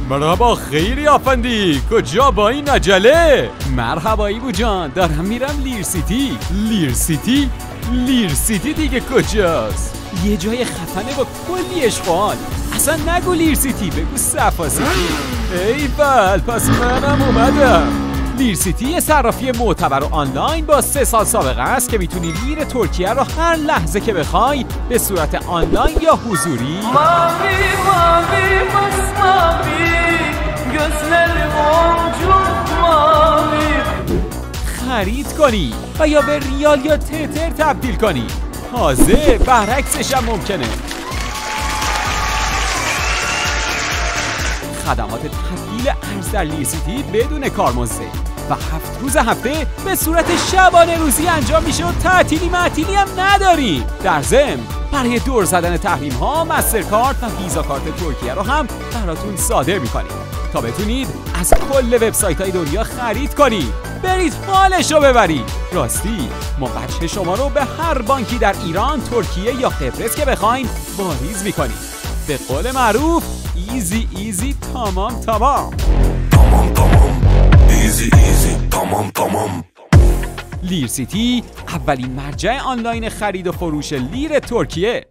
مرحبا خیلی افندی، کجا با این عجله؟ مرحبا ایبو جان، دارم میرم لیر سیتی. لیر سیتی؟ لیر سیتی دیگه کجاست؟ یه جای خفنه با کلی اشغال. اصلا نگو لیر سیتی، بگو صفا سیتی. ایول، پس منم اومدم. لیر سیتی یه صرافی معتبر و آنلاین با 3 سال saabe است که میتونی لیر ترکیه رو هر لحظه که بخوای به صورت آنلاین یا حضوری خرید کنی و یا به ریال یا تتر تبدیل کنی. تازه برعکسش هم ممکنه. خدمات تبدیل ارز در لیر سیتی بدون کارمزد و 7 روز هفته به صورت شبانه روزی انجام میشه و تعطیلی معطیلی هم نداری. در ضمن برای دور زدن تحریم ها مسترکارت و ویزا کارت ترکیه رو هم براتون صادر میکنیم تا بتونید از کل وبسایت های دنیا خرید کنید. برید حالش رو ببرید. راستی ما وجه شما رو به هر بانکی در ایران، ترکیه یا قبرس که بخواین واریز میکنیم. به قول معروف ایزی ایزی تمام تمام. ایزی ایزی تمام تمام. لیر سیتی اولین مرجع آنلاین خرید و فروش لیر ترکیه.